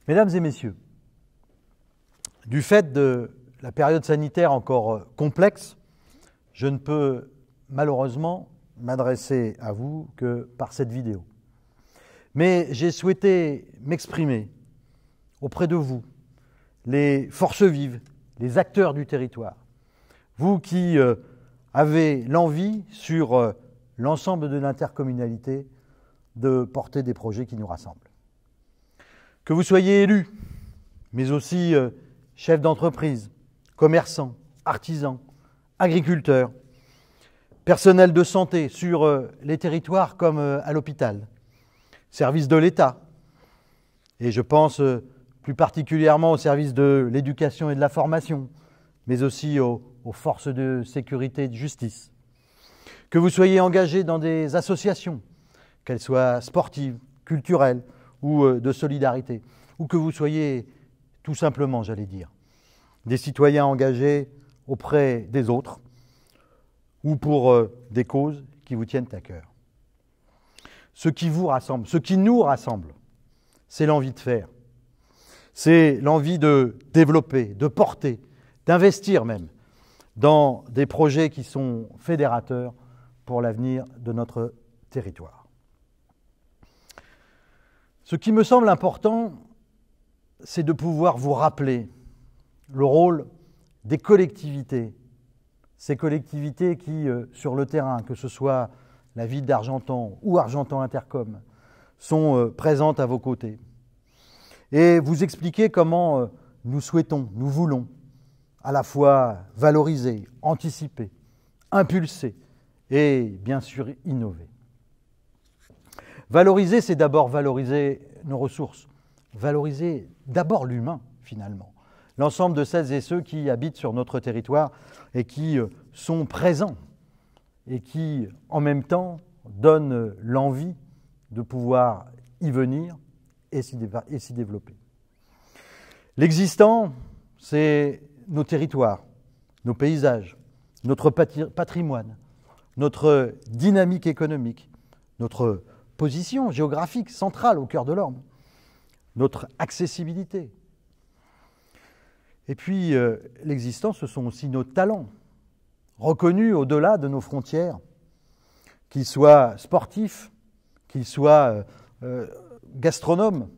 Mesdames et messieurs, du fait de la période sanitaire encore complexe, je ne peux malheureusement m'adresser à vous que par cette vidéo. Mais j'ai souhaité m'exprimer auprès de vous, les forces vives, les acteurs du territoire, vous qui avez l'envie sur l'ensemble de l'intercommunalité de porter des projets qui nous rassemblent. Que vous soyez élus, mais aussi chefs d'entreprise, commerçants, artisans, agriculteurs, personnel de santé sur les territoires comme à l'hôpital, services de l'État, et je pense plus particulièrement aux services de l'éducation et de la formation, mais aussi aux forces de sécurité et de justice. Que vous soyez engagés dans des associations, qu'elles soient sportives, culturelles ou de solidarité, ou que vous soyez tout simplement, j'allais dire, des citoyens engagés auprès des autres ou pour des causes qui vous tiennent à cœur. Ce qui vous rassemble, ce qui nous rassemble, c'est l'envie de faire. C'est l'envie de développer, de porter, d'investir même dans des projets qui sont fédérateurs pour l'avenir de notre territoire. Ce qui me semble important, c'est de pouvoir vous rappeler le rôle des collectivités, ces collectivités qui, sur le terrain, que ce soit la ville d'Argentan ou Argentan Intercom, sont présentes à vos côtés. Et vous expliquer comment nous souhaitons, nous voulons, à la fois valoriser, anticiper, impulser et bien sûr innover. Valoriser, c'est d'abord valoriser nos ressources, valoriser d'abord l'humain finalement, l'ensemble de celles et ceux qui habitent sur notre territoire et qui sont présents et qui en même temps donnent l'envie de pouvoir y venir et s'y développer. L'existant, c'est nos territoires, nos paysages, notre patrimoine, notre dynamique économique, notre position géographique centrale au cœur de l'Orne, notre accessibilité. Et puis, l'existant, ce sont aussi nos talents, reconnus au-delà de nos frontières, qu'ils soient sportifs, qu'ils soient gastronomes.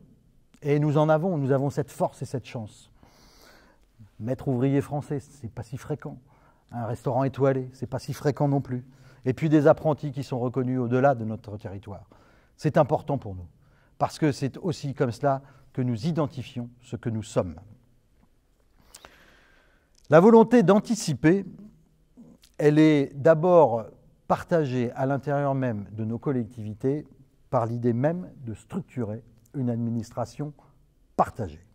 Et nous avons cette force et cette chance. Maître ouvrier français, c'est pas si fréquent. Un restaurant étoilé, c'est pas si fréquent non plus. Et puis des apprentis qui sont reconnus au-delà de notre territoire. C'est important pour nous, parce que c'est aussi comme cela que nous identifions ce que nous sommes. La volonté d'anticiper, elle est d'abord partagée à l'intérieur même de nos collectivités par l'idée même de structurer une administration partagée.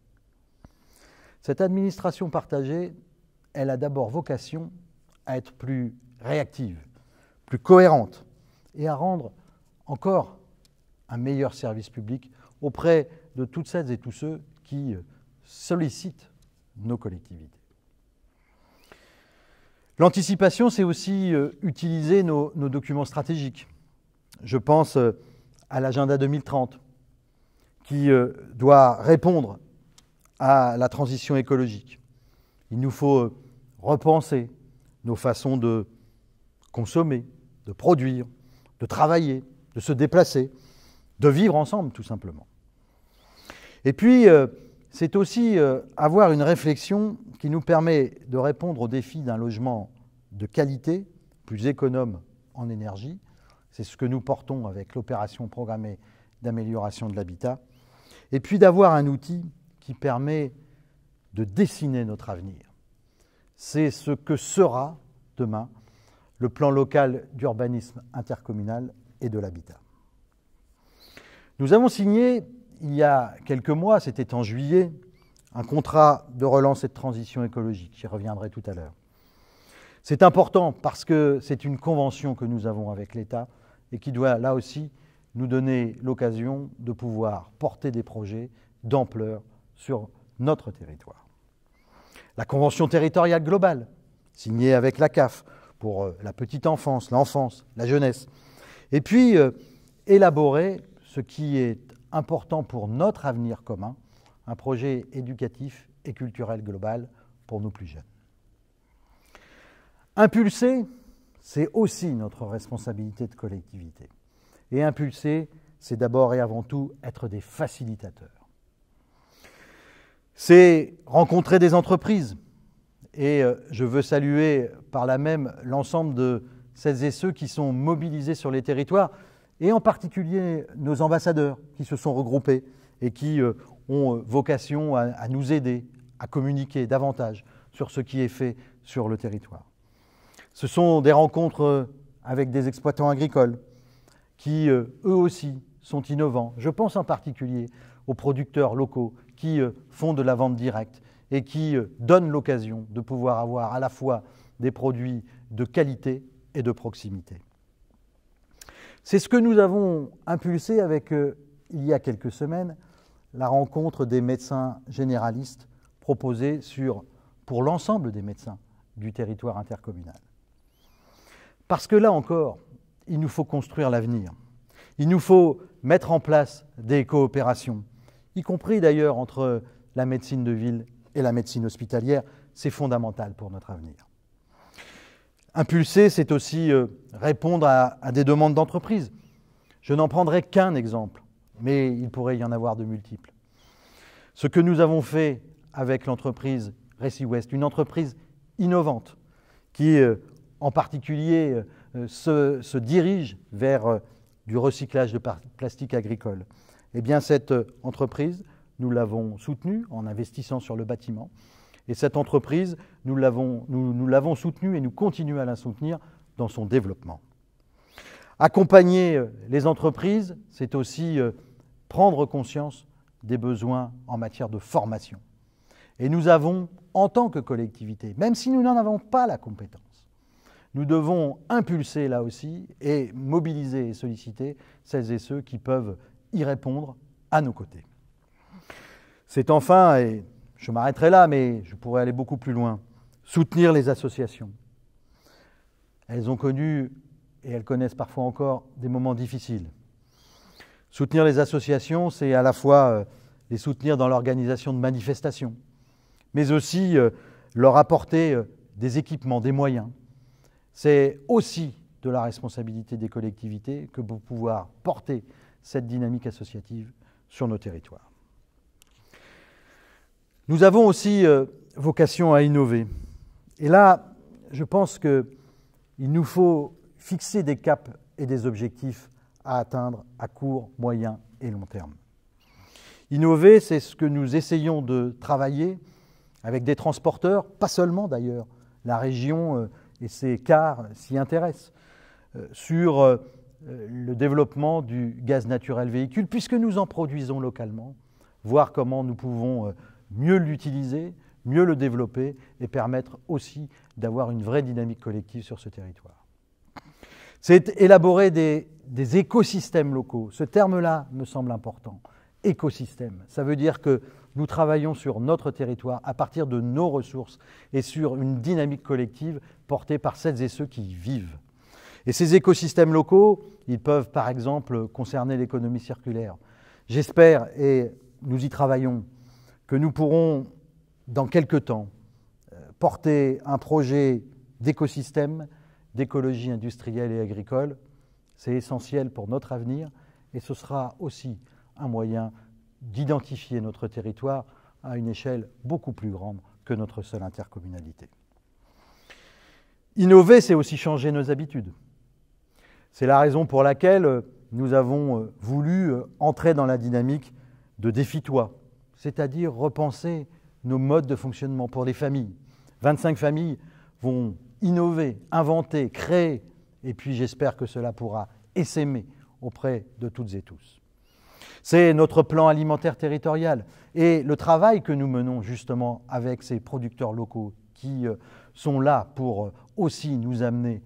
Cette administration partagée, elle a d'abord vocation à être plus réactive, plus cohérente et à rendre encore un meilleur service public auprès de toutes celles et tous ceux qui sollicitent nos collectivités. L'anticipation, c'est aussi utiliser nos documents stratégiques. Je pense à l'agenda 2030, qui doit répondre à la transition écologique. Il nous faut repenser nos façons de consommer, de produire, de travailler, de se déplacer, de vivre ensemble tout simplement. Et puis, c'est aussi avoir une réflexion qui nous permet de répondre aux défis d'un logement de qualité, plus économe en énergie. C'est ce que nous portons avec l'opération programmée d'amélioration de l'habitat. Et puis d'avoir un outil qui permet de dessiner notre avenir. C'est ce que sera demain le plan local d'urbanisme intercommunal et de l'habitat. Nous avons signé, il y a quelques mois, c'était en juillet, un contrat de relance et de transition écologique. J'y reviendrai tout à l'heure. C'est important parce que c'est une convention que nous avons avec l'État et qui doit, là aussi, nous donner l'occasion de pouvoir porter des projets d'ampleur sur notre territoire. La Convention territoriale globale, signée avec la CAF pour la petite enfance, l'enfance, la jeunesse. Et puis, élaborer ce qui est important pour notre avenir commun, un projet éducatif et culturel global pour nos plus jeunes. Impulser, c'est aussi notre responsabilité de collectivité. Et impulser, c'est d'abord et avant tout être des facilitateurs. C'est rencontrer des entreprises. Et je veux saluer par là même l'ensemble de celles et ceux qui sont mobilisés sur les territoires, et en particulier nos ambassadeurs qui se sont regroupés et qui ont vocation à nous aider à communiquer davantage sur ce qui est fait sur le territoire. Ce sont des rencontres avec des exploitants agricoles qui, eux aussi, sont innovants. Je pense en particulier aux producteurs locaux qui font de la vente directe et qui donnent l'occasion de pouvoir avoir à la fois des produits de qualité et de proximité. C'est ce que nous avons impulsé avec, il y a quelques semaines, la rencontre des médecins généralistes proposée pour l'ensemble des médecins du territoire intercommunal. Parce que là encore, il nous faut construire l'avenir. Il nous faut mettre en place des coopérations, y compris d'ailleurs entre la médecine de ville et la médecine hospitalière. C'est fondamental pour notre avenir. Impulser, c'est aussi répondre à des demandes d'entreprise. Je n'en prendrai qu'un exemple, mais il pourrait y en avoir de multiples. Ce que nous avons fait avec l'entreprise Réci-Ouest, une entreprise innovante qui, en particulier, se dirige vers du recyclage de plastique agricole. Eh bien, cette entreprise, nous l'avons soutenue en investissant sur le bâtiment. Et cette entreprise, nous l'avons soutenue et nous continuons à la soutenir dans son développement. Accompagner les entreprises, c'est aussi prendre conscience des besoins en matière de formation. Et nous avons, en tant que collectivité, même si nous n'en avons pas la compétence, nous devons impulser là aussi et mobiliser et solliciter celles et ceux qui peuvent y répondre à nos côtés. C'est enfin, et je m'arrêterai là, mais je pourrais aller beaucoup plus loin, soutenir les associations. Elles ont connu et elles connaissent parfois encore des moments difficiles. Soutenir les associations, c'est à la fois les soutenir dans l'organisation de manifestations, mais aussi leur apporter des équipements, des moyens. C'est aussi de la responsabilité des collectivités que pour pouvoir porter cette dynamique associative sur nos territoires. Nous avons aussi vocation à innover. Et là, je pense qu'il nous faut fixer des caps et des objectifs à atteindre à court, moyen et long terme. Innover, c'est ce que nous essayons de travailler avec des transporteurs, pas seulement d'ailleurs, la région et ses cars s'y intéressent, sur le développement du gaz naturel véhicule, puisque nous en produisons localement, voir comment nous pouvons mieux l'utiliser, mieux le développer et permettre aussi d'avoir une vraie dynamique collective sur ce territoire. C'est élaborer des écosystèmes locaux. Ce terme-là me semble important. Écosystème, ça veut dire que nous travaillons sur notre territoire à partir de nos ressources et sur une dynamique collective portée par celles et ceux qui y vivent. Et ces écosystèmes locaux, ils peuvent par exemple concerner l'économie circulaire. J'espère, et nous y travaillons, que nous pourrons, dans quelque temps, porter un projet d'écosystème, d'écologie industrielle et agricole. C'est essentiel pour notre avenir et ce sera aussi un moyen d'identifier notre territoire à une échelle beaucoup plus grande que notre seule intercommunalité. Innover, c'est aussi changer nos habitudes. C'est la raison pour laquelle nous avons voulu entrer dans la dynamique de défie-toi, c'est-à-dire repenser nos modes de fonctionnement pour les familles. 25 familles vont innover, inventer, créer, et puis j'espère que cela pourra essaimer auprès de toutes et tous. C'est notre plan alimentaire territorial et le travail que nous menons justement avec ces producteurs locaux qui sont là pour aussi nous amener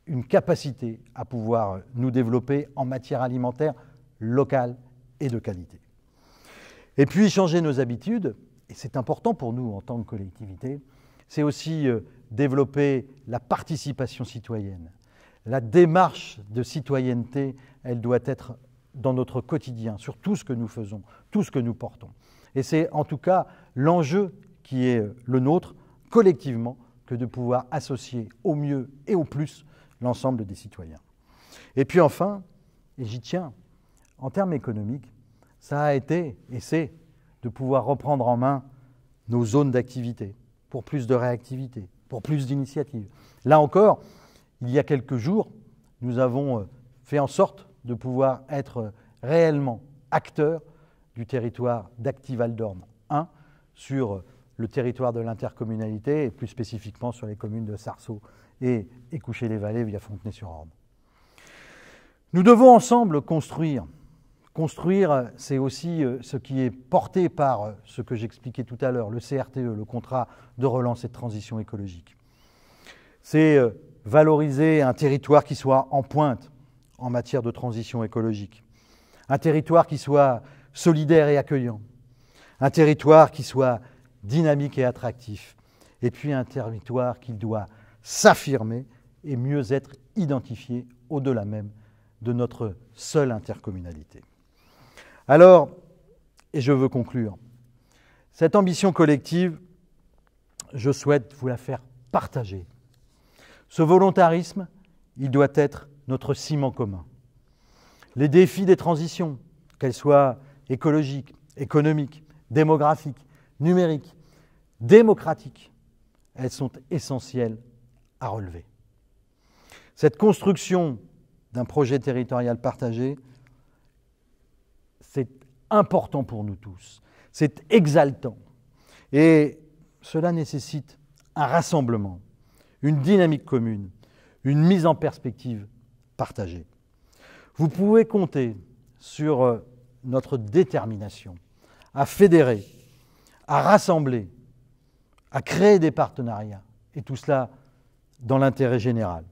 une capacité à pouvoir nous développer en matière alimentaire locale et de qualité. Et puis changer nos habitudes, et c'est important pour nous en tant que collectivité, c'est aussi développer la participation citoyenne. La démarche de citoyenneté, elle doit être dans notre quotidien, sur tout ce que nous faisons, tout ce que nous portons. Et c'est en tout cas l'enjeu qui est le nôtre, collectivement, que de pouvoir associer au mieux et au plus l'ensemble des citoyens. Et puis enfin, et j'y tiens, en termes économiques, ça a été et c'est de pouvoir reprendre en main nos zones d'activité pour plus de réactivité, pour plus d'initiatives. Là encore, il y a quelques jours, nous avons fait en sorte de pouvoir être réellement acteurs du territoire d'Actival-d'Orne 1 sur le territoire de l'intercommunalité et plus spécifiquement sur les communes de Sarceaux et Écouché-les-Vallées via Fontenay-sur-Orne. Nous devons ensemble construire. Construire, c'est aussi ce qui est porté par ce que j'expliquais tout à l'heure, le CRTE, le contrat de relance et de transition écologique. C'est valoriser un territoire qui soit en pointe en matière de transition écologique, un territoire qui soit solidaire et accueillant, un territoire qui soit dynamique et attractif, et puis un territoire qui doit s'affirmer et mieux être identifié au-delà même de notre seule intercommunalité. Alors, et je veux conclure, cette ambition collective, je souhaite vous la faire partager. Ce volontarisme, il doit être notre ciment commun. Les défis des transitions, qu'elles soient écologiques, économiques, démographiques, numériques, démocratiques, elles sont essentielles à relever. Cette construction d'un projet territorial partagé, c'est important pour nous tous, c'est exaltant et cela nécessite un rassemblement, une dynamique commune, une mise en perspective partagée. Vous pouvez compter sur notre détermination à fédérer, à rassembler, à créer des partenariats, et tout cela dans l'intérêt général,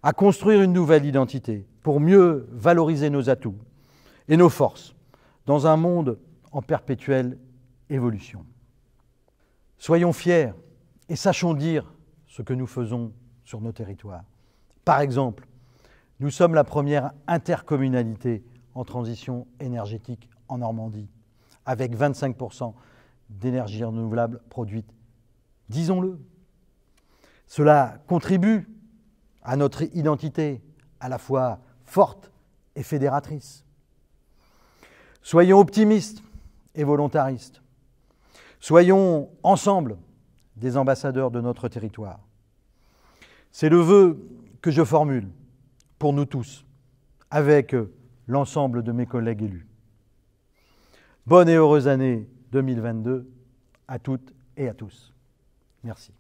à construire une nouvelle identité pour mieux valoriser nos atouts et nos forces dans un monde en perpétuelle évolution. Soyons fiers et sachons dire ce que nous faisons sur nos territoires. Par exemple, nous sommes la première intercommunalité en transition énergétique en Normandie, avec 25% d'énergie renouvelable produite. Disons-le. Cela contribue à notre identité, à la fois forte et fédératrice. Soyons optimistes et volontaristes. Soyons ensemble des ambassadeurs de notre territoire. C'est le vœu que je formule pour nous tous, avec l'ensemble de mes collègues élus. Bonne et heureuse année 2022 à toutes et à tous. Merci.